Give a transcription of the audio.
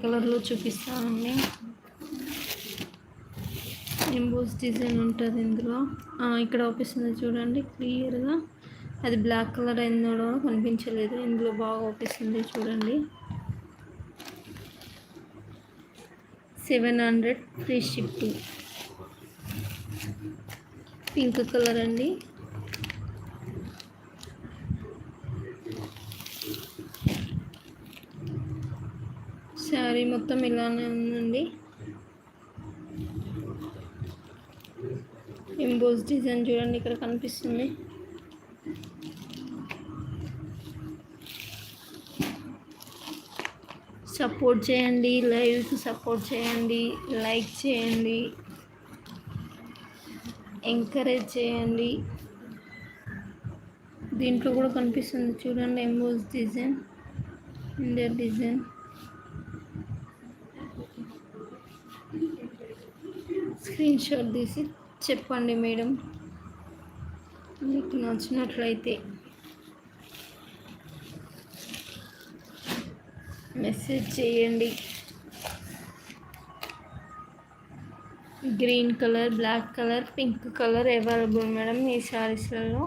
కలర్లో చూపిస్తానండి. Emboss design ఉంటుంది ఇందులో. ఇక్కడ అవుపిస్తుంది చూడండి క్లియర్గా. అది బ్లాక్ కలర్ అయిందో కనిపించలేదు, ఇందులో బాగా అవుపిస్తుంది చూడండి. 700 ఫ్రీ షిప్పింగ్. పింక్ కలర్ అండి. శారీ మొత్తం ఇలానే ఉందండి. ఎంబోస్ డిజైన్ చూడండి ఇక్కడ కనిపిస్తుంది. సపోర్ట్ చేయండి, లైవ్కి సపోర్ట్ చేయండి, లైక్ చేయండి, ఎంకరేజ్ చేయండి. దీంట్లో కూడా కనిపిస్తుంది చూడండి emboss design, India design. Screenshot తీసి చెప్పండి మేడం మీకు నచ్చినట్లయితే. మెసేజ్ చేయండి. Green colour, black colour, pink colour available madam ఈ శారీస్లలో.